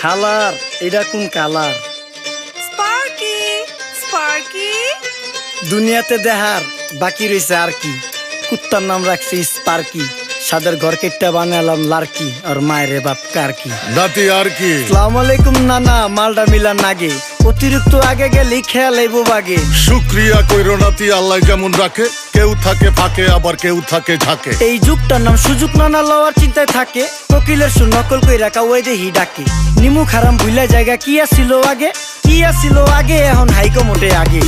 হালার এটা কোন কালার? স্পার্কি স্পার্কি দুনিয়াতে দেহার বাকি রয়েছে আর কি। কুত্তার নাম রাখছি স্পার্কি, সাদের ঘর কেটটা বানালাম লার্কি, আর মায়ের বাপ কারকি। নাতি আর কি? আসসালামু আলাইকুম নানা, মালডা মিলান নাগে, অতিরিক্ত আগে গেলে খেয়াল আইব বাগে। শুক্রিয়া কইরো নাতি, আল্লাহ যেমন রাখে, কেউ থাকে ফাঁকে আবার কেউ থাকে ঝাঁকে। এই যুগটার নাম সুযোগ নানা লওয়ার চিন্তায় থাকে, কোকিলের সুর নকল কই রাখা ওই দেহি ডাকে। নিমু খারাম ভুলা জায়গা কি আসিল আগে, কি আসিল আগে, এখন হাইকো মোটে আগে।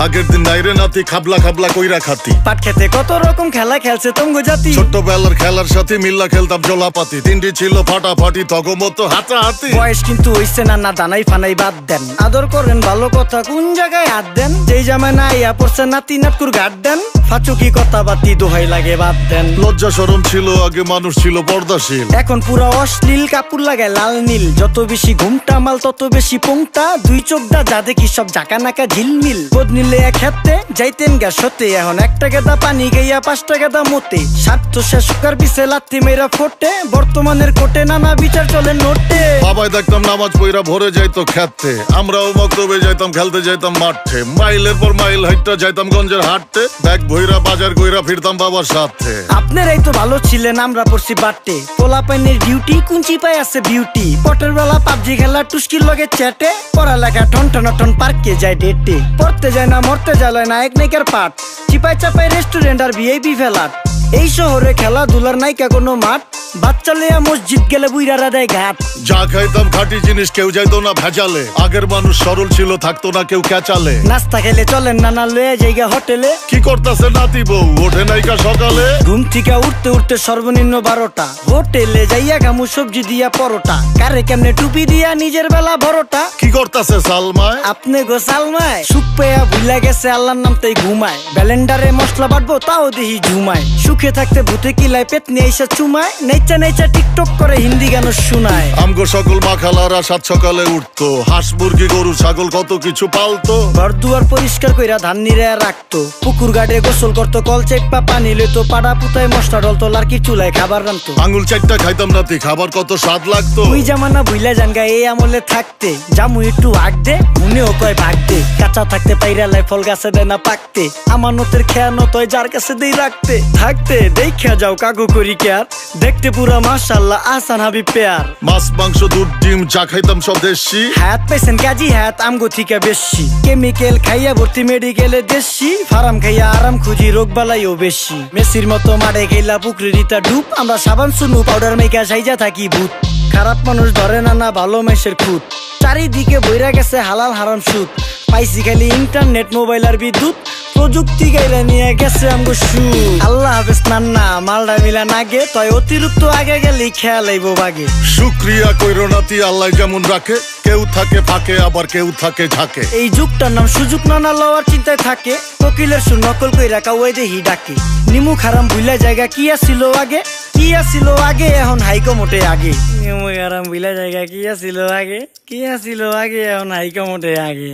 আগের দিন নাইরে নাতি খাবলা খাবলা কইরা খাতি, পাট খেতে কত রকম খেলা খেলছে তঙ্গ জাতি। ছোট্টবেলার খেলার সাথে মিল্লা খেলতাম জলাপাতি, তিনটি ছিল ফাটাফাটি তগমতো হাতাহাতি। বয়স কিন্তু হইছে না, না দানাই ফানাই বাদ দেন, আদর করেন ভালো কথা কোন জায়গায় হাত দেন। যেই জামায় না ইয়া পড়ছে নাতি নাটকুর গাট দেন, ফাচুকি কথা বাতি দোহাই লাগে বাদ দেন। লজ্জা শরম ছিল আগে, মানুষ ছিল পর্দাশীল, এখন পুরা অশ্লীল, কাপড় লাগায় লাল নীল। যত বেশি ঘুমটা মাল তত বেশি পোংটা, দুই চোখটা যা দেখি সব জাকা নাকা ঝিলমিল। বোধ নিলে এক হাতে যাইতেন গা সতে, এখন একটা গেদা পানি গাইয়া 5টা গেদা মতে। স্বার্থ শেষকার বিছে লাথি মেয়েরা ফোটে, বর্তমানের কোটে নানা বিচার চলে নোটে। বাবাই দেখতাম নামাজ পইরা ভরে যাইতো খেতে, আমরাও মক্তবে যাইতাম খেলতে যাইতাম মাঠে। মাইলের পর মাইল হাইটটা যাইতাম গঞ্জের হাটতে, ব্যাগ ভইরা বাজার কইরা ফিরতাম বাবার সাথে। আপনারাই তো ভালো ছিলেন, আমরা পড়ছি বাটে। পোলা পাইনের ডিউটি কুঞ্চি পাই আছে বিউটি, পটের বেলা পাবজি খেলা টুস্কির লগে চ্যাটে। পড়ালেখা ঠন ঠন ঠন পার্কে যায় ডেটে, পড়তে যায় না মরতে যায় না এক নাইকার পাট। চিপাই চাপাই রেস্টুরেন্ট আর ভিআইপি ফেলাট, এই শহরে খেলাধুলার নাইকা কোনো মাঠ। বাচ্চা লিয়া মসজিদ গেলে বুইরারা দেয় ঘাট। যা খাইতাম খাঁটি জিনিস, কেউ যাইতো না ভেজালে। আগের মানুষ সরল ছিল, থাকতো না কেউ ক্যাচালে। নাস্তা খেলে চলেন নানা লয়ে জায়গা হোটেলে। কি করতাছে নাতি বউ, ওঠে নাইকা সকালে। ঘুম থেকে উঠতে উঠতে সর্বনিম্ন 12টা, হোটেলে যাইয়া গামু সবজি দিয়া পরোটা। কারে কেমনে টুপি দিয়া নিজের বেলা বড়টা। কি করতাছে সালমায়? আপনি গোসালমায় সুখ পেয়া ভুলে গেছে আল্লাহর নাম তাই ঘুমায়। ব্যালেন্ডারে মশলা বাটবো তাও দেহি ঝুমায়, সুখে থাকতে ভূতে কিলায় পেট নিয়ে এসে চুমায়। নেচা নেচা টিকটক করে হিন্দি গান শোনায়। আমগো সকল মাখালারা সাত সকালে উঠতো, হাঁস মুরগি গরু ছাগল কত কিছু পালতো। ঘর দুয়ার পরিষ্কার কইরা ধান নিরে রাখতো, পুকুর গাড়ে গোসল করতো, কল চেপা পানি লইতো। পাড়া পুতায় মশলা ডলতো, লার্কি চুলায় খাবার রান্তো। আঙুল চারটা খাইতাম নাতি, খাবার কত স্বাদ লাগতো। ওই জামানা ভুইলা জানগা এই আমলে থাকতে, জামু একটু আগ দে মনেও কয় ভাগ দে। কাঁচা থাকতে পাইরালায় ফল গাছে দেয় না পাকতে, আমানতের খেয়ানত হয় যার কাছে দেই রাখতে। থাকতে দেখা যাও কাগু করি কেয়ার, দেখতে পুরা মাশাআল্লাহ আসান হাবি পেয়ার। মাছ মাংস দুধ ডিম যা খাইতাম সব দেশি, হাত পেছেন কাজী হাত আমগো থিকা বেশি। কেমিক্যাল খাইয়া ভর্তি মেডিকেলে দেশি, ফার্ম খাইয়া আরাম খুঁজি রোগ বালাইও বেশি। মেসির মতো মারে গেলা পুকুরে রিতা ডুব, আমরা সাবান সুনু পাউডার মেকা সাইজা থাকি ভূত। খারাপ মানুষ ধরে না না ভালো মেসের খুঁত, চারিদিকে বইরা গেছে হালাল হারাম সুদ। পাইছি খালি ইন্টারনেট মোবাইল আর বিদ্যুৎ, প্রযুক্তি গাইলা নিয়ে গেছে আমগো সু। আল্লাহ হাফেজ নান্না, মালডা মিলা নাগে, তয় অতিরিক্ত আগে গেলে খেয়াল আইব বাগে। শুক্রিয়া কইরো নাতি, আল্লাহ যেমন রাখে, কেউ থাকে ফাঁকে আবার কেউ থাকে ঝাঁকে। এই যুগটার নাম সুযোগ নানা লওয়ার চিন্তায় থাকে, কোকিলের সুর নকল কই রাখা ওই দেহি ডাকে। নিমু খারাম ভুলা জায়গা কি আসিল আগে, কি আসিল আগে, এখন হাইকো মোটে আগে। নিমু খারাম ভুলা জায়গা কি আসিল আগে, কি আসিল আগে, এখন হাইকো মোটে আগে।